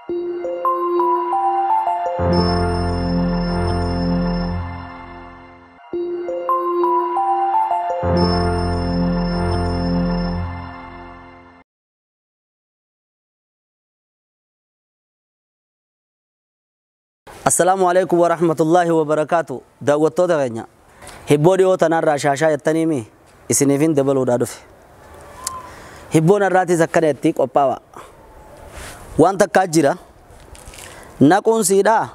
السلام عليكم ورحمة الله وبركاته. دعوتو دعينا. هبودي وتنار رشاشة التنيمي. إسنيفين دبلو دادوف. هبونا راتي زكريتيك أبوا. وانت كاجرا. نكون سيدا.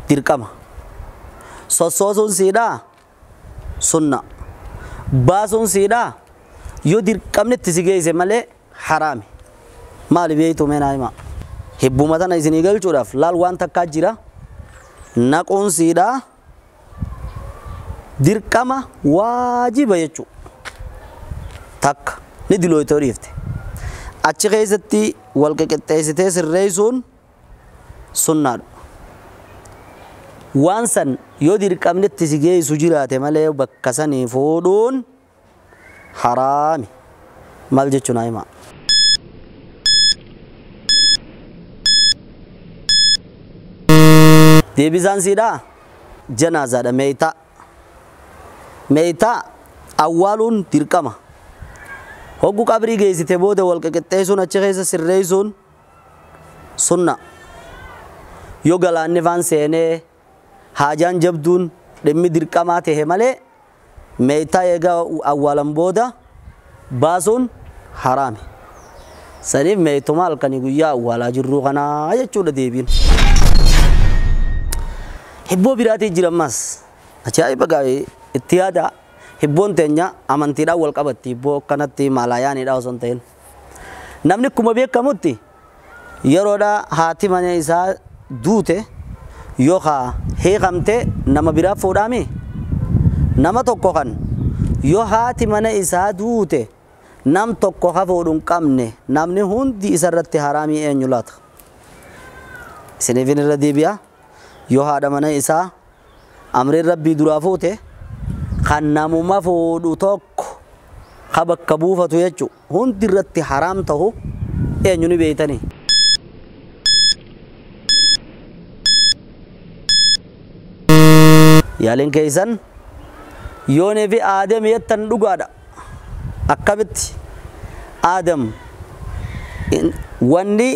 تركما. سوسون سيدا. سنة. باسون سيدا. يدير كم نتسيجي زمالة حرامي. ما لبيتو من أيما. هبو متى نيزنيجل شراف. لال وانت كاجرا. نكون سيدا dirqama waajiba jechu takka ni dilooytoriifte achi keessatti wal qeqexeessitee sirreessuun sunnaadha waan san yoo dirqamnetti si geessu jiraate malee bakka sanii fuudhuun haraami mal jechuun ayma deebisaan siidhaa janaazaadha meeyta awwaaluun dirqama hoggu qabrii geessite booda wal qeqexeessuun achi keessa sirreessuun sunna yoo galaanni faan seenee haajaan jabduun dhimmi dirqamaa ta'e malee meeyta eega awwaalan booda baasuun haraami saniif meeytuma halkanii guyyaa awwaalaa jirru kanaa jechuudha deebiin hibboo biraatii jirammas ajaa'iba gaa'ee ittiyada hibboon teenya amantiidhaan wal qabatti hibboo kanatti maalayaaniidha osoo hin ta'in namni kuma beekamutti yeroodha haati mana isaa duute yookaan heekamte nama biraa fuudhaami nama tokko kan yoo haati mana isaa duute nam tokko haa fuudhuun qabne namni hundi isarratti haraamii eenyu laata isiniifin irra deebi'a yoo haadha mana isaa amriin rabbii duraa fuute kan namuma fuudhu tokko ka bakka buufatu jechuudha hundi irratti haraam ta'u eenyu ni beeytanii yaaliin keessan yoonii fi aadam yettan dhugaadha akkamitti aadam wanni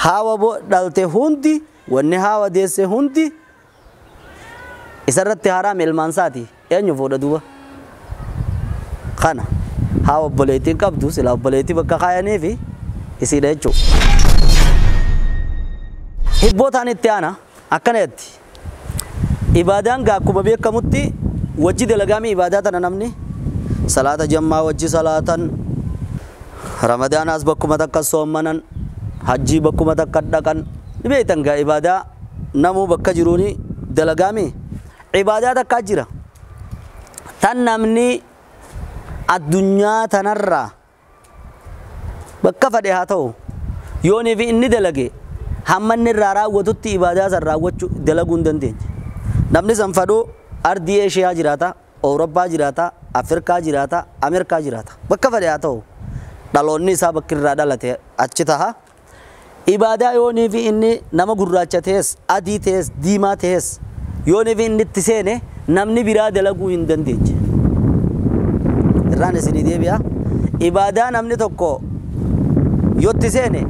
hawa dhalte hundi wanni hawa deesse hundi isarratti haraam ilmaan saati eenyu fuudha duuba kana hawa obboleettiin qabdu sila obboleettii bakka kaayanii fi isiidha jechuudha hibbootaan itti aana akkanatti ibaadaan akkuma beekamutti wajji dalagaami ibaadaa tana namni salaata jammaa wajji salaatan ramadaanaas bakkuma takka soommanan hajjii bakkuma takka dhaqan ni beektan gaa ibaadaa namuu bakka jiruuni dalagaami ibaadaa takka jira tan namni addunyaa tanarraa bakka fadhe haa ta'u yoonii fi inni dalage hammanni irraa raawwatutti ibaadaa san raawwachuu dalaguu hin dandeenye namni san fadhu ardii eeshiyaa jiraata awurooppaa jiraata afrikaa jiraata ameerikaa jiraata bakka fadhe haa ta'u dhaloonni isaa bakki irraa dhalate achi taha ibaadaa yoonii fi inni nama gurraacha ta'es adii ta'es diimaa ta'es yoonii fi inni itti seene namni biraa dalaguu hin dandeenye irraan isinii deebi'a ibaadaa namni tokko yoo itti seene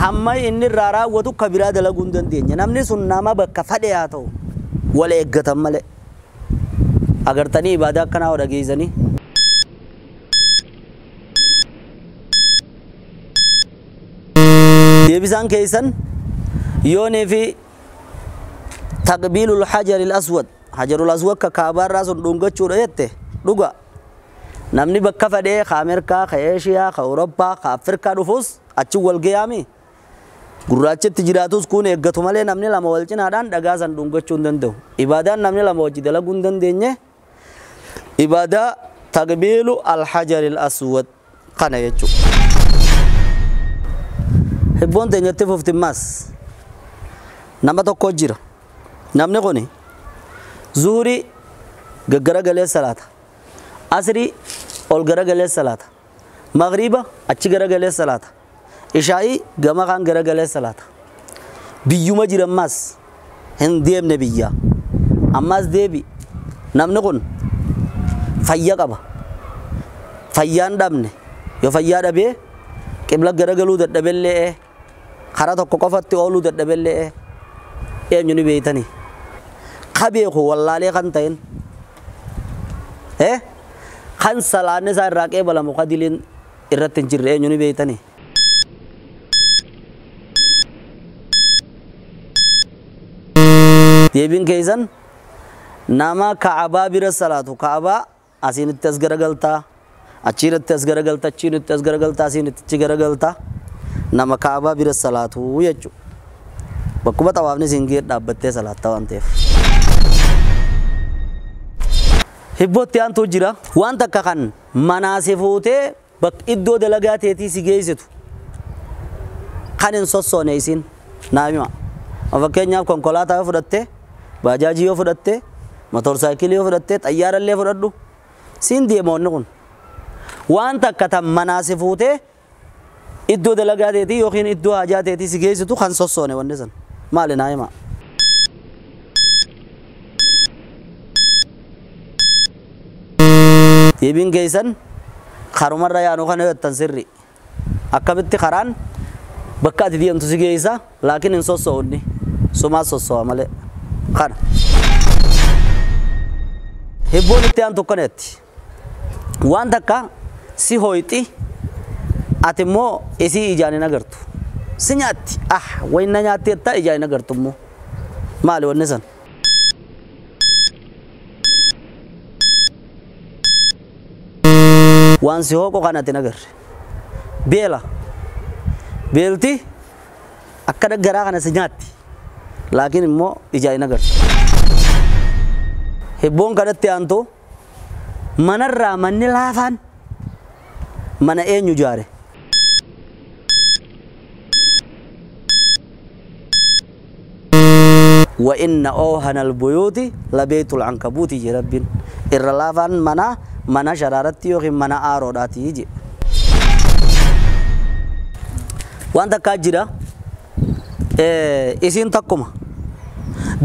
hamma inni irraa raawwatu ka biraa dalaguu hin dandeenye namni sun nama bakka fadhe haa ta'u wal eeggatan malee agartanii ibaadaa akkanaa dhageessanii deebisaan keessan yoonii fi taqbiilul hajaril aswad hajarul aswad ka kaabaarraa sun dhungachuudha jette dhuga namni bakka fadhee ka ameerikaa ka eeshiyaa ka awurooppaa ka afrikaa dhufus achi wal gayaami gurraachitti jiraatus kun eeggatu malee namni lama wal cinaadhaan dhagaa san dhungachuu hin danda'u ibaadaan namni lama wajji dalaguu hin dandeenye ibaadaa taqbiilu alhajaril aswad kana jechuudha hibboon teenyatti fuftimmaas nama tokko jira namni kuni zuhrii gaggara galee salaata asrii ol gara galee salaata maghriba achi gara galee salaata ishaa'ii gama kan gara galee salaata biyyuma jirammas hin deemne biyya ammas deebi namni kun fayya qaba fayyaan dhabne yo fayyaa dhabee qibla garagaluu dadhabellee karaa tokko qofatti ooluu dadhabellee eenyu ni beeytanii qabeeku wallaalee kan ta'in kan salaanne isaa irraa qeebalamu qadiliin irratti hin jirre eenyu ni beeytanii deebiin keessan nama Kaabaa bira salaatu Kaabaa asiinitti as garagaltaa achiirratti as garagalta achiinitti as garagalta asiinitti garagalta nama Kaabaa bira salaatu jechuudha bakkuma tawaafni singeet dhaabbattee salaatta waan ta'eef hibbootti aantu jira waan takka kan manaasee fuutee iddoo dalagaa teetii si geessitu kan hin sossoone isin naamima fakkeenyaaf konkolaataa yoo fudhatte baajaajii yoo fudhatte motorsaayikilii yoo fudhatte xayyaarallee fudhadhu siin deemoonni kun waan takka tan manaasee fuutee iddoo dalagaa teetii yookiin iddoo hajaa teetii si geessitu kan sossoone wanni san maali naamima deebiin keessan karumarra yaanu kana yottan sirri akkamitti karaan bakka ati deemtu si geessa laakiin hin sossoonni sumaa sossoa malee kana hibboon itti aantu kaneetti waan takka si hoyti ati immoo isii ijaan hin agartu si nyaatti wayna nyaatti etta ijaan hin agartu immoo maali wanni san waan si hooqo kanatti nagarre beela beelti akka garaa kana si nyaatti laakiin immoo ijaa hin agartu hibboon kanatti aantu manarraa manni laafaan mana eenyu jaare wa inna awhana albuyuti labaytu alcankabuuti je rabbiin irra laafaan mana shararatti yookiin mana aaroodhaati je waan takkaa jira isin takkuma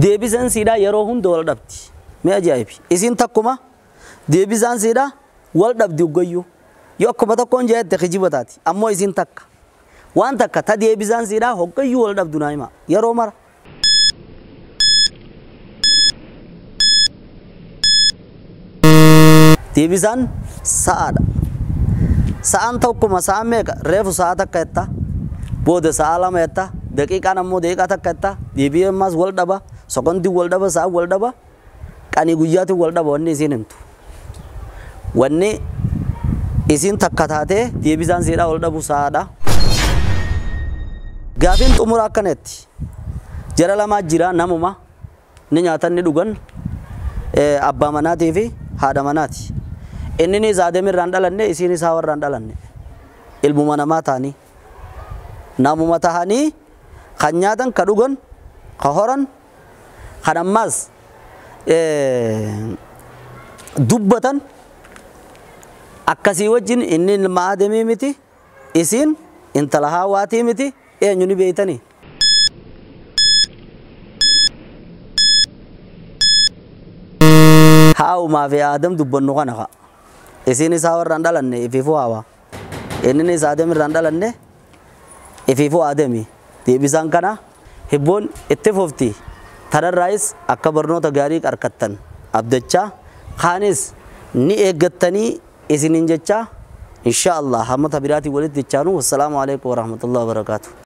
deebisan siidhaa yeroo hunda wal dhabdi mee ajaa'ibi isin takkuma deebisaan siidhaa wal dhabdi uggayyuu yoo akkuma tokkoon jeette kijiba taati ammoo isin takka waan takka ta deebisaan siidhaa hoggayyuu wal dhabdu naayima yeroo mara deebisaan sa'aadha sa'aan tokkuma sa'aan meeqa reefu sa'a takka jetta booda sa'a lama jetta daqiiqaan ammoo daqiiqaa takka jetta deebi'ee ammas wal dhaba sekoondii wal dhaba sa'a wal dhaba qanii guyyaatti wal dhaba wanni isin himtu wanni isin takka taatee deebisaan siidhaa wal dhabu sa'aadha gaafiin xumura akkaneetti jara lamaa jira namuma ni nyaatan ni dhugan abbaa manaatii fi haadha manaati inni ni zaadame irraan dhalanne isin isaa warraan dhalanne ilmuma namaa ta'anii namuma tahanii kan nyaatan ka dhugan ka horan kan ammas dubbatan akkasii wajjin inni ilma aadamii miti isin intala haawaatii miti eenyu ni beeytanii haawumaa fi aadam dubbannu kana ka isin isaa warraan dhalanne ifiifuu haawaa inni isaa aadam irraan dhalanne ifiifuu aadamii deebisaan kana hibboon itti fufti tararraayis akka barnoota gaarii qarkattan abdachaa kaanis ni eeggattanii isinin jechaa insha Allah hamma tabiraatii walitti jechaanu wassalaamu alaikum warahmatullahi wabarakatuh